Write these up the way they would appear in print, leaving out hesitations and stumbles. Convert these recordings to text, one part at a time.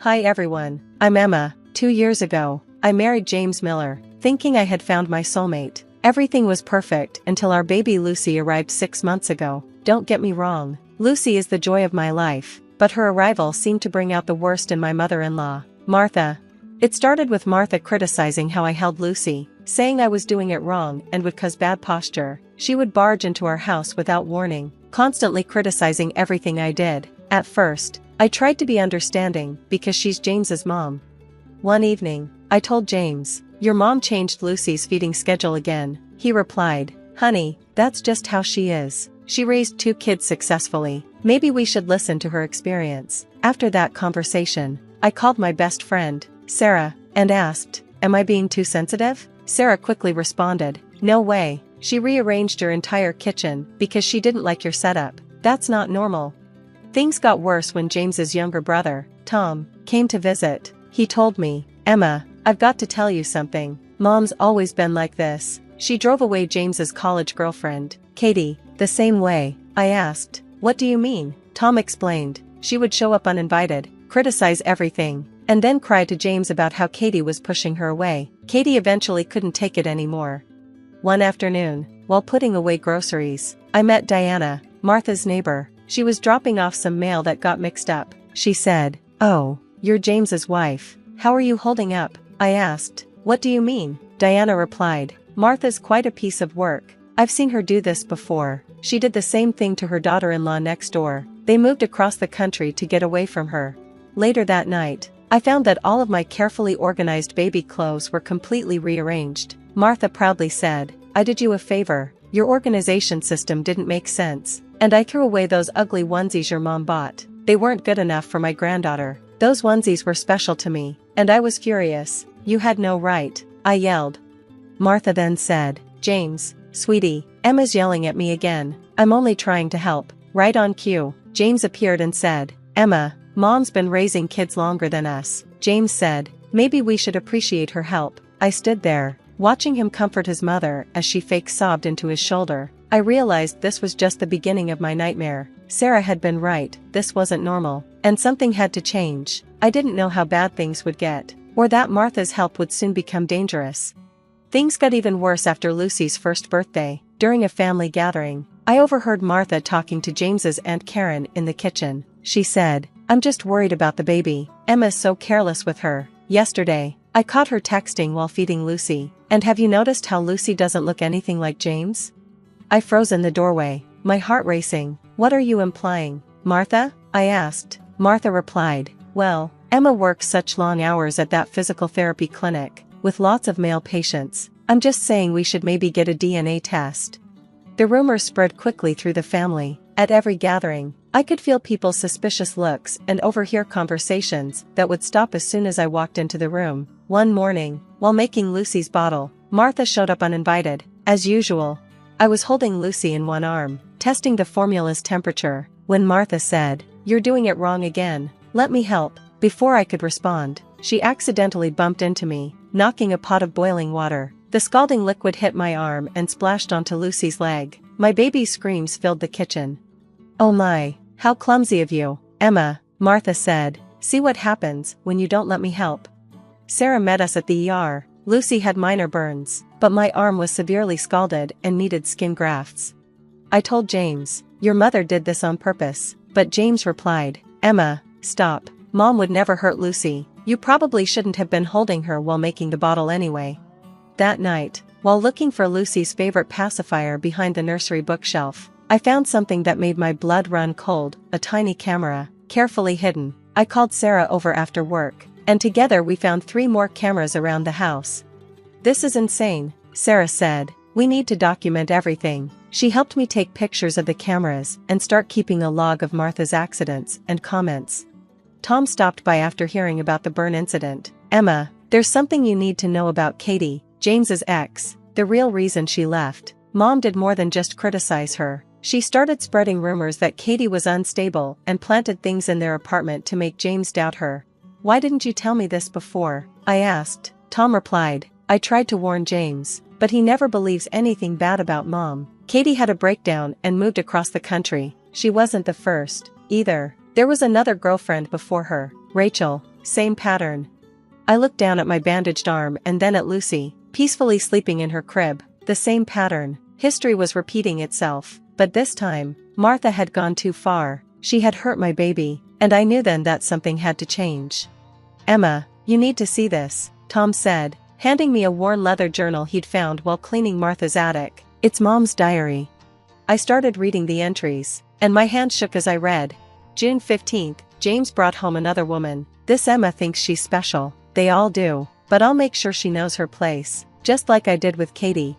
Hi everyone, I'm Emma. 2 years ago, I married James Miller, thinking I had found my soulmate. Everything was perfect until our baby Lucy arrived 6 months ago. Don't get me wrong, Lucy is the joy of my life, but her arrival seemed to bring out the worst in my mother-in-law, Martha. It started with Martha criticizing how I held Lucy, saying I was doing it wrong and would cause bad posture. She would barge into our house without warning, constantly criticizing everything I did. At first, I tried to be understanding because she's James's mom. One evening, I told James, "Your mom changed Lucy's feeding schedule again." He replied, "Honey, that's just how she is. She raised 2 kids successfully. Maybe we should listen to her experience." After that conversation, I called my best friend, Sarah, and asked, "Am I being too sensitive?" Sarah quickly responded, "No way." She rearranged your entire kitchen because she didn't like your setup. That's not normal. Things got worse when James's younger brother, Tom, came to visit. He told me, "Emma, I've got to tell you something. Mom's always been like this." She drove away James's college girlfriend, Katie, the same way. I asked, "What do you mean?" Tom explained, "She would show up uninvited, criticize everything, and then cry to James about how Katie was pushing her away." Katie eventually couldn't take it anymore. One afternoon, while putting away groceries, I met Diana, Martha's neighbor. She was dropping off some mail that got mixed up. She said, "Oh, you're James's wife. How are you holding up?" I asked, "What do you mean?" Diana replied, "Martha's quite a piece of work. I've seen her do this before. She did the same thing to her daughter-in-law next door. They moved across the country to get away from her." Later that night, I found that all of my carefully organized baby clothes were completely rearranged. Martha proudly said, "I did you a favor. Your organization system didn't make sense, and I threw away those ugly onesies your mom bought. They weren't good enough for my granddaughter. Those onesies were special to me, and I was furious." "You had no right," I yelled. Martha then said, "James, sweetie, Emma's yelling at me again. I'm only trying to help." Right on cue, James appeared and said, "Emma, Mom's been raising kids longer than us." James said, "Maybe we should appreciate her help." I stood there, watching him comfort his mother as she fake sobbed into his shoulder. I realized this was just the beginning of my nightmare. Sarah had been right, this wasn't normal, and something had to change. I didn't know how bad things would get, or that Martha's help would soon become dangerous. Things got even worse after Lucy's first birthday. During a family gathering, I overheard Martha talking to James's Aunt Karen in the kitchen. She said, "I'm just worried about the baby. Emma's so careless with her. Yesterday, I caught her texting while feeding Lucy. And have you noticed how Lucy doesn't look anything like James?" I froze in the doorway, my heart racing. "What are you implying, Martha?" I asked. Martha replied, "Well, Emma works such long hours at that physical therapy clinic, with lots of male patients. I'm just saying we should maybe get a DNA test." The rumors spread quickly through the family. At every gathering, I could feel people's suspicious looks and overhear conversations that would stop as soon as I walked into the room. One morning, while making Lucy's bottle, Martha showed up uninvited. As usual, I was holding Lucy in one arm, testing the formula's temperature, when Martha said, "You're doing it wrong again. Let me help." Before I could respond, she accidentally bumped into me, knocking a pot of boiling water. The scalding liquid hit my arm and splashed onto Lucy's leg. My baby's screams filled the kitchen. "Oh my, how clumsy of you, Emma," Martha said. "See what happens when you don't let me help." Sarah met us at the ER. Lucy had minor burns, but my arm was severely scalded and needed skin grafts. I told James, "Your mother did this on purpose." But James replied, "Emma, stop. Mom would never hurt Lucy. You probably shouldn't have been holding her while making the bottle anyway." That night, while looking for Lucy's favorite pacifier behind the nursery bookshelf, I found something that made my blood run cold, a tiny camera, carefully hidden. I called Sarah over after work, and together we found 3 more cameras around the house. "This is insane," Sarah said. "We need to document everything." She helped me take pictures of the cameras and start keeping a log of Martha's accidents and comments. Tom stopped by after hearing about the burn incident. "Emma, there's something you need to know about Katie, James's ex. The real reason she left. Mom did more than just criticize her. She started spreading rumors that Katie was unstable and planted things in their apartment to make James doubt her." "Why didn't you tell me this before?" I asked. Tom replied, "I tried to warn James, but he never believes anything bad about Mom. Katie had a breakdown and moved across the country. She wasn't the first, either. There was another girlfriend before her, Rachel. same pattern. I looked down at my bandaged arm and then at Lucy, peacefully sleeping in her crib, the same pattern. History was repeating itself, but this time, Martha had gone too far. She had hurt my baby, and I knew then that something had to change. "Emma, you need to see this," Tom said, handing me a worn leather journal he'd found while cleaning Martha's attic. "It's Mom's diary." I started reading the entries, and my hand shook as I read. June 15th, James brought home another woman. This Emma thinks she's special. They all do, but I'll make sure she knows her place, just like I did with Katie.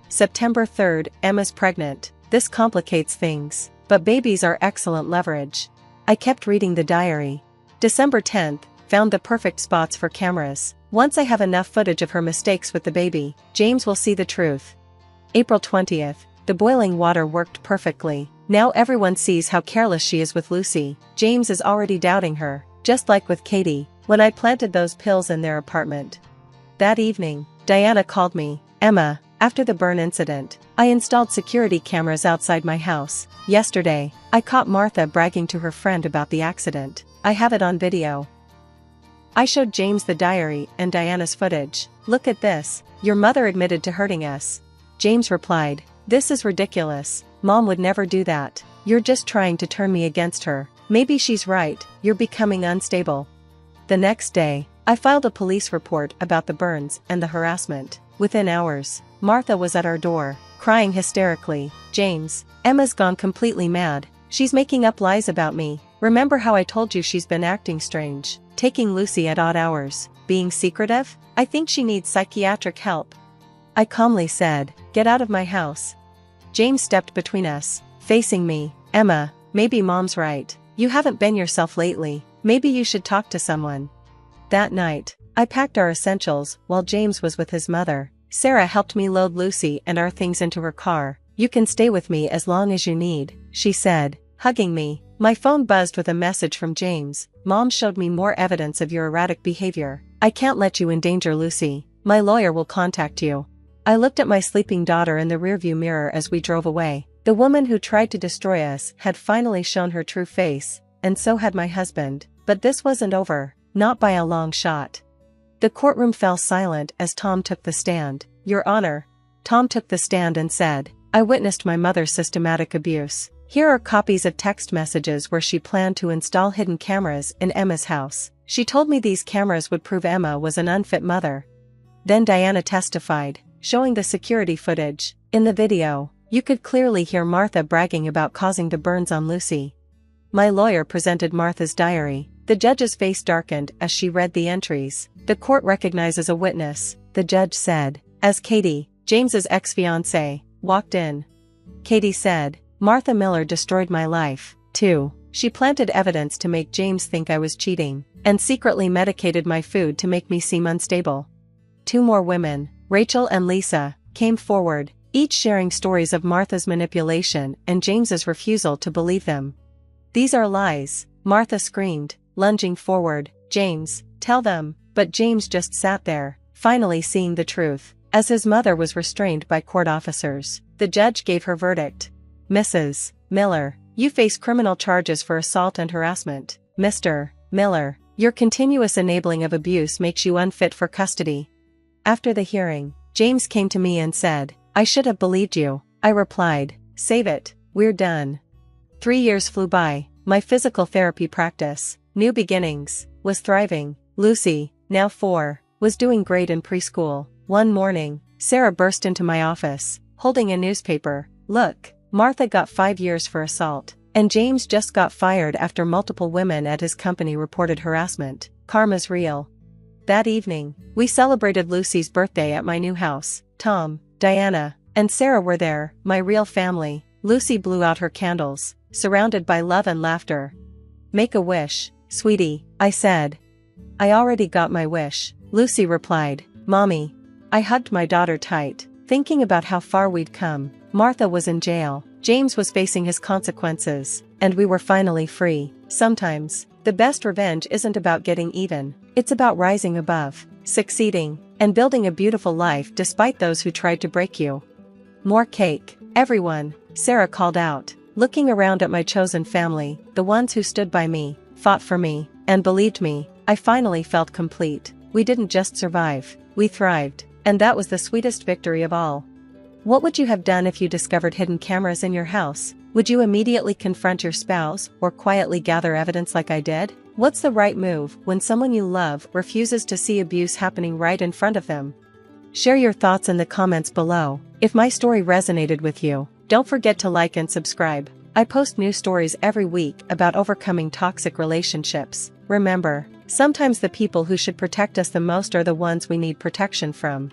September 3rd, Emma's pregnant. This complicates things, but babies are excellent leverage. I kept reading the diary. December 10th, found the perfect spots for cameras. Once I have enough footage of her mistakes with the baby, James will see the truth. April 20th, the boiling water worked perfectly. Now everyone sees how careless she is with Lucy. James is already doubting her, just like with Katie, when I planted those pills in their apartment. That evening, Diana called me. "Emma, after the burn incident, I installed security cameras outside my house. Yesterday, I caught Martha bragging to her friend about the accident. I have it on video." I showed James the diary and Diana's footage. "Look at this, your mother admitted to hurting us." James replied, "This is ridiculous. Mom would never do that. You're just trying to turn me against her. Maybe she's right, you're becoming unstable." The next day, I filed a police report about the burns and the harassment. Within hours, Martha was at our door, crying hysterically. "James, Emma's gone completely mad. She's making up lies about me. Remember how I told you she's been acting strange, taking Lucy at odd hours, being secretive? I think she needs psychiatric help." I calmly said, "Get out of my house." James stepped between us, facing me. "Emma, maybe Mom's right. You haven't been yourself lately. Maybe you should talk to someone." That night, I packed our essentials while James was with his mother. Sarah helped me load Lucy and our things into her car. "You can stay with me as long as you need," she said, hugging me. My phone buzzed with a message from James. "Mom showed me more evidence of your erratic behavior. I can't let you endanger Lucy. My lawyer will contact you." I looked at my sleeping daughter in the rearview mirror as we drove away. The woman who tried to destroy us had finally shown her true face, and so had my husband. But this wasn't over, not by a long shot. The courtroom fell silent as Tom took the stand. "Your Honor." Tom took the stand and said, "I witnessed my mother's systematic abuse. Here are copies of text messages where she planned to install hidden cameras in Emma's house. She told me these cameras would prove Emma was an unfit mother." Then Diana testified, showing the security footage. In the video, you could clearly hear Martha bragging about causing the burns on Lucy. My lawyer presented Martha's diary. The judge's face darkened as she read the entries. "The court recognizes a witness," the judge said, as Katie, James's ex-fiancée, walked in. Katie said, "Martha Miller destroyed my life, too. She planted evidence to make James think I was cheating, and secretly medicated my food to make me seem unstable." Two more women, Rachel and Lisa, came forward, each sharing stories of Martha's manipulation and James's refusal to believe them. "These are lies," Martha screamed, lunging forward. "James, tell them," but James just sat there, finally seeing the truth. As his mother was restrained by court officers, the judge gave her verdict. "Mrs. Miller, you face criminal charges for assault and harassment. Mr. Miller, your continuous enabling of abuse makes you unfit for custody." After the hearing, James came to me and said, "I should have believed you." I replied, "Save it, we're done." 3 years flew by. My physical therapy practice, New Beginnings, was thriving. Lucy, now 4, was doing great in preschool. One morning, Sarah burst into my office, holding a newspaper. "Look, Martha got 5 years for assault, and James just got fired after multiple women at his company reported harassment. Karma's real." That evening, we celebrated Lucy's birthday at my new house. Tom, Diana, and Sarah were there, my real family. Lucy blew out her candles, surrounded by love and laughter. "Make a wish, sweetie," I said. "I already got my wish," Lucy replied. "Mommy." I hugged my daughter tight, thinking about how far we'd come. Martha was in jail, James was facing his consequences, and we were finally free. Sometimes, the best revenge isn't about getting even, it's about rising above, succeeding, and building a beautiful life despite those who tried to break you. "More cake, everyone," Sarah called out, looking around at my chosen family, the ones who stood by me, fought for me, and believed me. I finally felt complete. We didn't just survive, we thrived. And that was the sweetest victory of all. What would you have done if you discovered hidden cameras in your house? Would you immediately confront your spouse or quietly gather evidence like I did? What's the right move when someone you love refuses to see abuse happening right in front of them? Share your thoughts in the comments below. If my story resonated with you, don't forget to like and subscribe. I post new stories every week about overcoming toxic relationships. Remember, sometimes the people who should protect us the most are the ones we need protection from.